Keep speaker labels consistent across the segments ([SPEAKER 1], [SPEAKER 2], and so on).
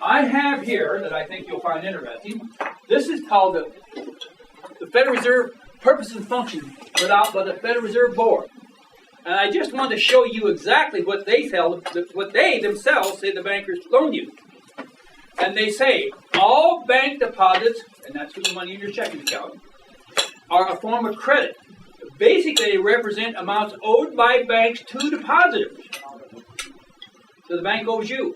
[SPEAKER 1] I have here that I think you'll find interesting. This is called the Federal Reserve Purpose and Function put out by the Federal Reserve Board. And I just want to show you exactly what they themselves say the bankers loan you. And they say all bank deposits, and that's for the money in your checking account, are a form of credit. Basically, they represent amounts owed by banks to depositors. So the bank owes you.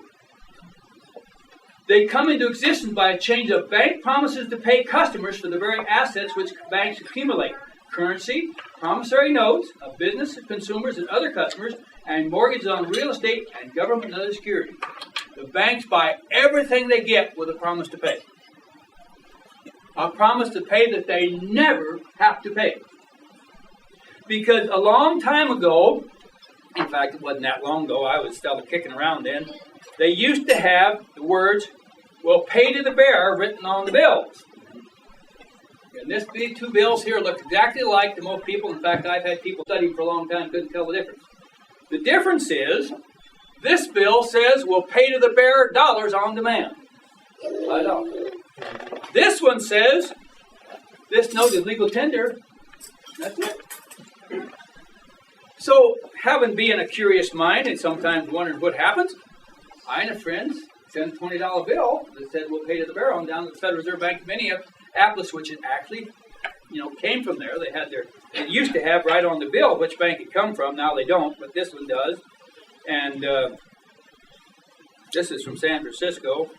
[SPEAKER 1] They come into existence by a change of bank promises to pay customers for the very assets which banks accumulate. Currency, promissory notes of business, consumers, and other customers, and mortgages on real estate and government and other securities. The banks buy everything they get with a promise to pay. A promise to pay that they never have to pay. Because a long time ago, in fact it wasn't that long ago, I was still kicking around then, they used to have the words, "Will pay to the bearer," written on the bills. And these two bills here look exactly alike to most people. In fact, I've had people studying for a long time, couldn't tell the difference. The difference is, this bill says, "Will pay to the bearer dollars on demand." $5. This one says, "This note is legal tender." That's it. So, having been a curious mind and sometimes wondering what happens, I and a friend sent a $20 bill that said, "We'll pay to the bearer," on down to the Federal Reserve Bank of Minneapolis, which it actually, came from there. They used to have right on the bill which bank it come from. Now they don't, but this one does. And this is from San Francisco.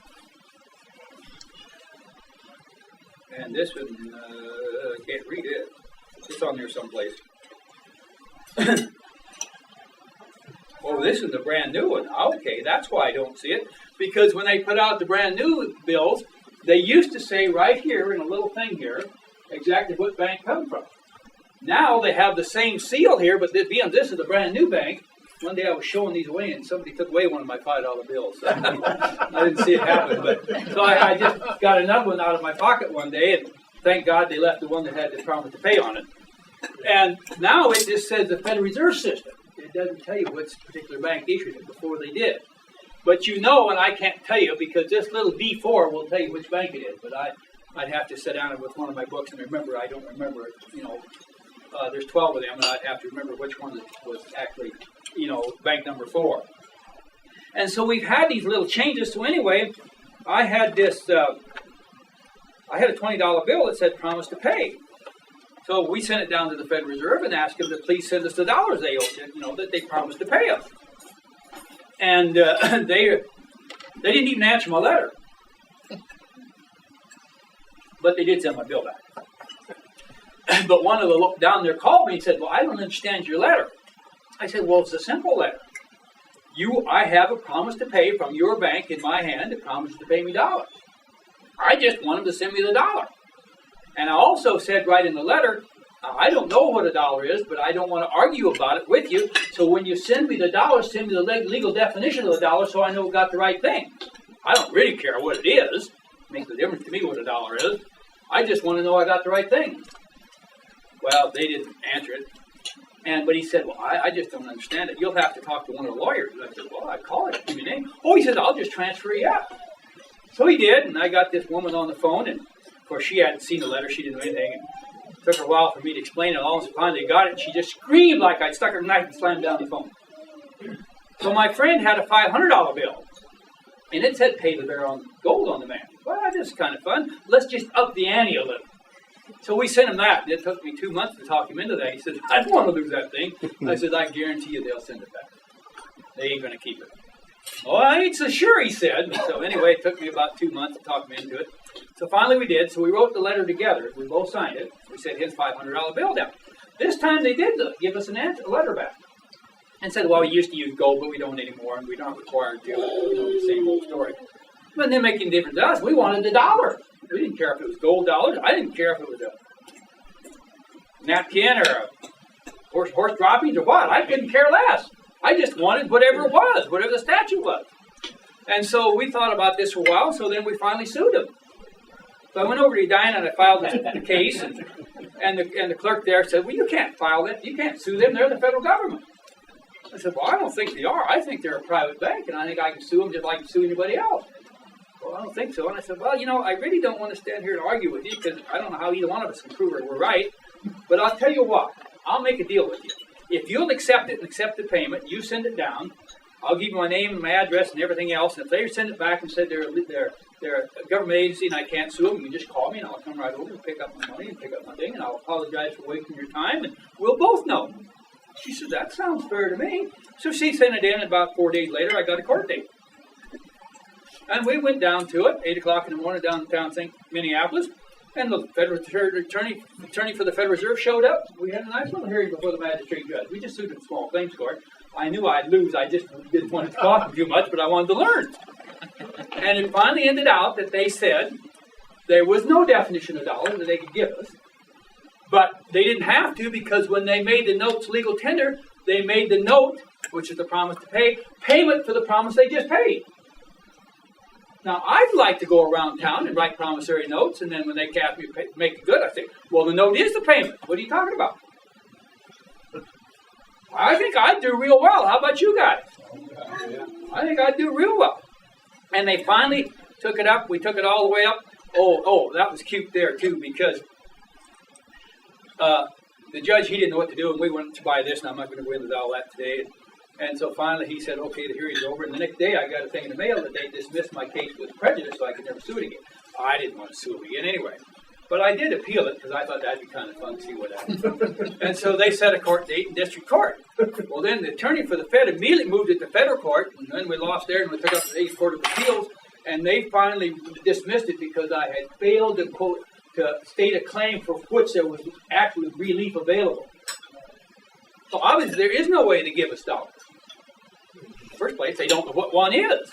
[SPEAKER 1] And this one, I can't read it. It's on there someplace. Oh, this is the brand new one. Okay, that's why I don't see it. Because when they put out the brand new bills, they used to say right here in a little thing here exactly what bank come from. Now they have the same seal here, but this is the brand new bank. One day I was showing these away, and somebody took away one of my $5 bills. I didn't see it happen, so I just got another one out of my pocket one day, and thank God they left the one that had the promise to pay on it. And now it just says the Federal Reserve System. It doesn't tell you which particular bank issued it before they did. But and I can't tell you because this little D4 will tell you which bank it is. But I'd have to sit down with one of my books and remember. I don't remember it. There's 12 of them, and I'd have to remember which one was actually, bank number 4. And so we've had these little changes. So anyway, I had this. I had a $20 bill that said "promise to pay." So we sent it down to the Federal Reserve and asked them to please send us the dollars they owed, that they promised to pay us. And they didn't even answer my letter. But they did send my bill back. But one of the down there called me and said, "Well, I don't understand your letter." I said, "Well, it's a simple letter. I have a promise to pay from your bank in my hand that promises to pay me dollars. I just want them to send me the dollar. And I also said right in the letter, I don't know what a dollar is, but I don't want to argue about it with you. So when you send me the dollar, send me the legal definition of the dollar so I know we got the right thing. I don't really care what it is. It makes no difference to me what a dollar is. I just want to know I got the right thing." Well, they didn't answer it. But he said, "Well, I just don't understand it. You'll have to talk to one of the lawyers." And I said, "Well, I call it. Give me your name." "Oh," he said, "I'll just transfer you out." So he did, and I got this woman on the phone, and of course she hadn't seen the letter. She didn't know anything. And it took her a while for me to explain it. All of a sudden they got it, and she just screamed like I'd stuck her knife and slammed down the phone. So my friend had a $500 bill, and it said "pay the bearer on gold on demand." Well, this is kind of fun. Let's just up the ante a little. So we sent him that. It took me 2 months to talk him into that. He said, "I don't want to lose that thing." I said, "I guarantee you they'll send it back. They ain't going to keep it." "Oh, I ain't so sure," he said. So anyway, it took me about 2 months to talk him into it. So finally we did. So we wrote the letter together. We both signed it. We said, "Here's $500 bill down." This time they did give us a letter back. And said, "Well, we used to use gold, but we don't anymore, and we're not required to." The same old story. But it didn't make any difference to us. We wanted the dollar. We didn't care if it was gold dollars. I didn't care if it was a napkin or a horse droppings or what. I couldn't care less. I just wanted whatever it was, whatever the statute was. And so we thought about this for a while, so then we finally sued him. So I went over to Edina and I filed the case, and the clerk there said, "Well, you can't file that. You can't sue them. They're the federal government." I said, "Well, I don't think they are. I think they're a private bank, and I think I can sue them just like I can sue anybody else." Well, I don't think so. And I said, well, I really don't want to stand here and argue with you because I don't know how either one of us can prove we're right. But I'll tell you what, I'll make a deal with you. If you'll accept it and accept the payment, you send it down. I'll give you my name and my address and everything else. And if they send it back and said they're a government agency and I can't sue them, you just call me and I'll come right over and pick up my money and pick up my thing. And I'll apologize for wasting your time and we'll both know. She said, that sounds fair to me. So she sent it in, and about 4 days later, I got a court date. And we went down to it, 8 o'clock in the morning, downtown Minneapolis, and the federal attorney for the Federal Reserve showed up. We had a nice little hearing before the magistrate judge. We just sued in small claims court. I knew I'd lose. I just didn't want it to cost me too much, but I wanted to learn. And it finally ended out that they said there was no definition of dollar that they could give us. But they didn't have to because when they made the notes legal tender, they made the note, which is the promise to pay, payment for the promise they just paid. Now, I'd like to go around town and write promissory notes, and then when they cap me, make it good, I say, well, the note is the payment. What are you talking about? I think I'd do real well. How about you guys? I think I'd do real well. And they finally took it up. We took it all the way up. Oh, that was cute there, too, because the judge, he didn't know what to do, and we went to buy this, and I'm not going to go into all that today. And so finally he said, okay, the hearing's over. And the next day I got a thing in the mail that they dismissed my case with prejudice, so I could never sue it again. I didn't want to sue it again anyway. But I did appeal it because I thought that'd be kind of fun to see what happened. And so they set a court date in district court. Well, then the attorney for the Fed immediately moved it to federal court, and then we lost there, and we took it up to the 8th Court of Appeals, and they finally dismissed it because I had failed to, quote, to state a claim for which there was actually relief available. So obviously there is no way to give us dollars. In the first place, they don't know what one is.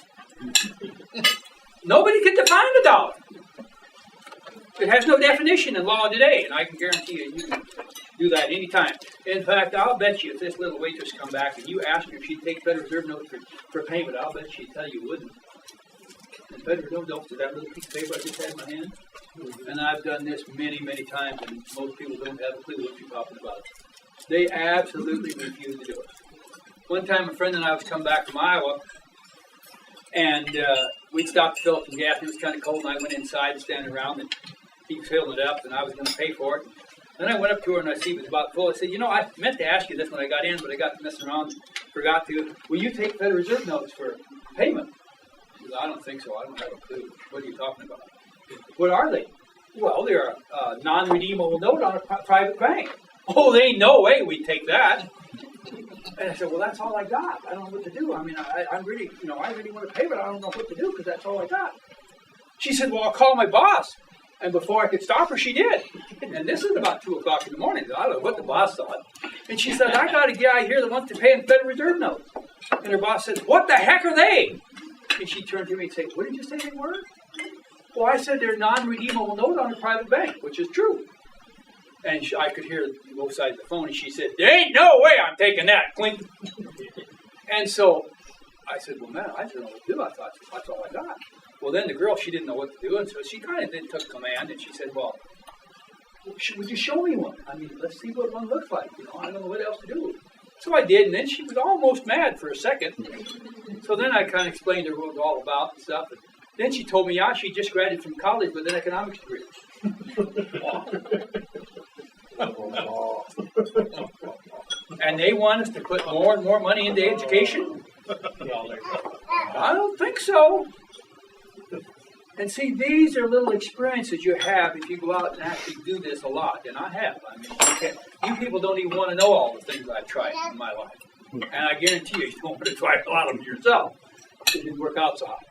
[SPEAKER 1] Nobody can define the dollar. It has no definition in law today, and I can guarantee you can do that anytime. In fact, I'll bet you if this little waitress come back and you ask her if she'd take Federal Reserve notes for payment, I'll bet she'd tell you wouldn't. And Federal Reserve notes is that little piece of paper I just had in my hand. And I've done this many, many times, and most people don't have a clue what you're talking about. They absolutely refuse to do it. One time, a friend and I was coming back from Iowa, and we'd stopped to fill up some gas. It was kind of cold, and I went inside and standing around, and he was filling it up, and I was going to pay for it. Then I went up to her, and I see it was about full. I said, I meant to ask you this when I got in, but I got messing around and forgot to. Will you take Federal Reserve notes for payment? She said, I don't think so. I don't have a clue. What are you talking about? What are they? Well, they're a non-redeemable note on a private bank. Oh, there ain't no way we'd take that. And I said, well, that's all I got. I don't know what to do. I mean, I really want to pay, but I don't know what to do because that's all I got. She said, well, I'll call my boss. And before I could stop her, she did. And this is about 2 o'clock in the morning. I don't know what the boss thought. And she said, I got a guy here that wants to pay in Federal Reserve notes. And her boss says, what the heck are they? And she turned to me and said, what did you say they were? Well, I said they're non-redeemable note on a private bank, which is true. And I could hear both sides of the phone, and she said, there ain't no way I'm taking that, clink. And so I said, well, man, I don't know what to do. I thought, that's all I got. Well, then the girl, she didn't know what to do, and so she kind of took command, and she said, well, would you show me one? I mean, let's see what one looks like. I don't know what else to do. So I did, and then she was almost mad for a second. So then I kind of explained to her what it was all about and stuff. And then she told me, she just graduated from college with an economics degree. And they want us to put more and more money into education? I don't think so. And see, these are little experiences you have if you go out and actually do this a lot. And I have. I mean, you people don't even want to know all the things I've tried in my life. And I guarantee you don't want to try a lot of them yourself. It didn't work out so hot.